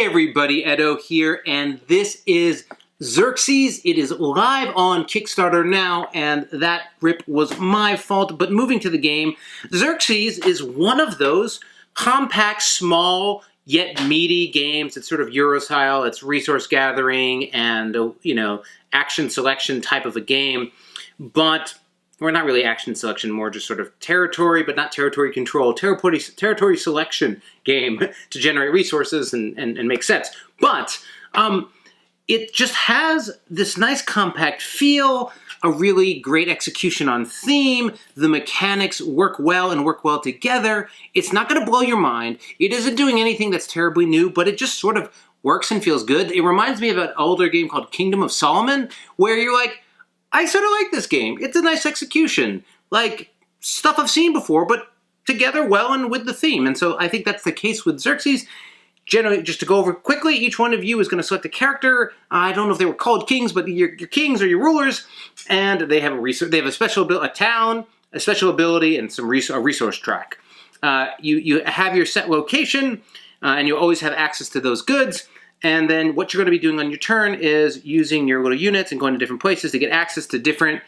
Hey everybody, Edo here, and this is Xerxes. It is live on Kickstarter now, and that rip was my fault, but moving to the game, Xerxes is one of those compact, small, yet meaty games. It's sort of Euro style, it's resource gathering and, action selection type of a game, but or not really action selection, more just sort of territory, but not territory control, territory selection game to generate resources and make sense. But it just has this nice compact feel, a really great execution on theme. The mechanics work well and work well together. It's not going to blow your mind. It isn't doing anything that's terribly new, but it just sort of works and feels good. It reminds me of an older game called Kingdom of Solomon, where you're like, I sort of like this game. It's a nice execution. Like, stuff I've seen before, but together well and with the theme. And so I think that's the case with Xerxes. Generally, just to go over quickly, each one of you is going to select a character. I don't know if they were called kings, but your kings are your rulers. And they have a special ability, a town, a special ability, and a resource track. You have your set location, and you always have access to those goods. And then what you're going to be doing on your turn is using your little units and going to different places to get access to different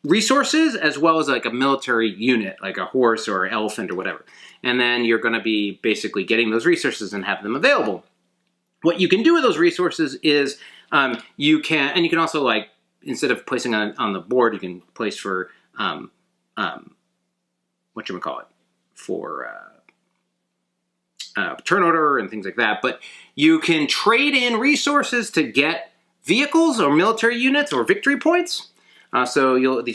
resources, as well as like a military unit, like a horse or an elephant or whatever. And then you're going to be basically getting those resources and have them available. What you can do with those resources is you can also, like, instead of placing on the board, you can place for turn order and things like that. But you can trade in resources to get vehicles or military units or victory points. These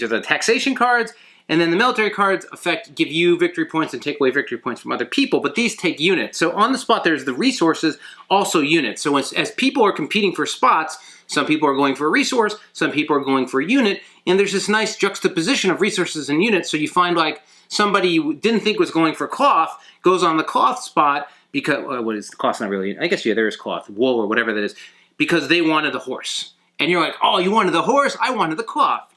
are the taxation cards, and then the military cards give you victory points and take away victory points from other people, but these take units. So on the spot, there's the resources, also units. So as people are competing for spots, some people are going for a resource, some people are going for a unit, and there's this nice juxtaposition of resources and units. So you find, like, somebody you didn't think was going for cloth goes on the cloth spot because, what is the cloth? Not really, I guess, yeah, there is cloth, wool or whatever that is, because they wanted the horse. And you're like, oh, you wanted the horse? I wanted the cloth.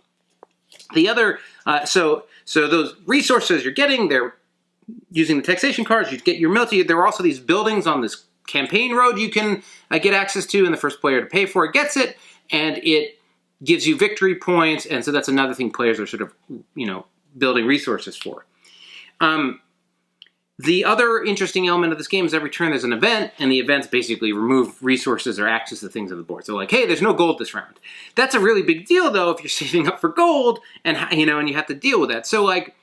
The other, so those resources you're getting, they're using the taxation cards, you get your military. There are also these buildings on this campaign road you can get access to, and the first player to pay for it gets it, and it gives you victory points, and so that's another thing players are sort of, building resources for. The other interesting element of this game is every turn there's an event, and the events basically remove resources or access to things on the board. So, like, hey, there's no gold this round. That's a really big deal, though, if you're saving up for gold, and and you have to deal with that. So, like,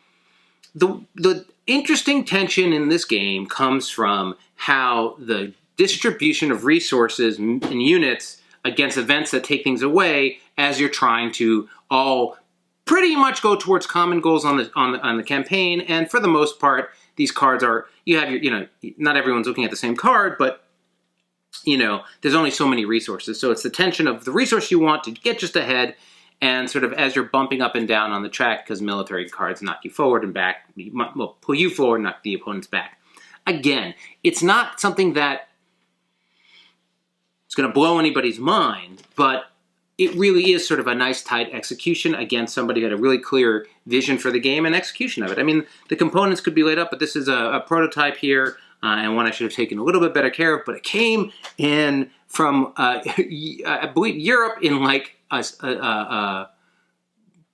the interesting tension in this game comes from how the distribution of resources and units against events that take things away as you're trying to all pretty much go towards common goals on the campaign. And for the most part, these cards are, not everyone's looking at the same card, but, there's only so many resources. So it's the tension of the resource you want to get just ahead, and sort of as you're bumping up and down on the track, because military cards knock you forward and back, will pull you forward and knock the opponents back. Again, it's not something that is going to blow anybody's mind, but it really is sort of a nice, tight execution against somebody who had a really clear vision for the game and execution of it. I mean, the components could be laid up, but this is a prototype here, and one I should have taken a little bit better care of, but it came in from, I believe, Europe in, like, a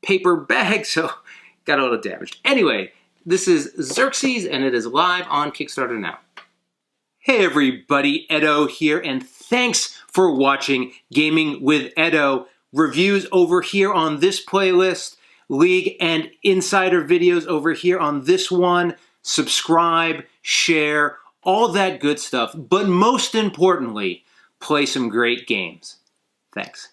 paper bag, so got a little damaged. Anyway, this is Xerxes, and it is live on Kickstarter now. Hey everybody, Edo here, and thanks for watching Gaming with Edo. Reviews over here on this playlist, League and Insider videos over here on this one. Subscribe, share, all that good stuff. But most importantly, play some great games. Thanks.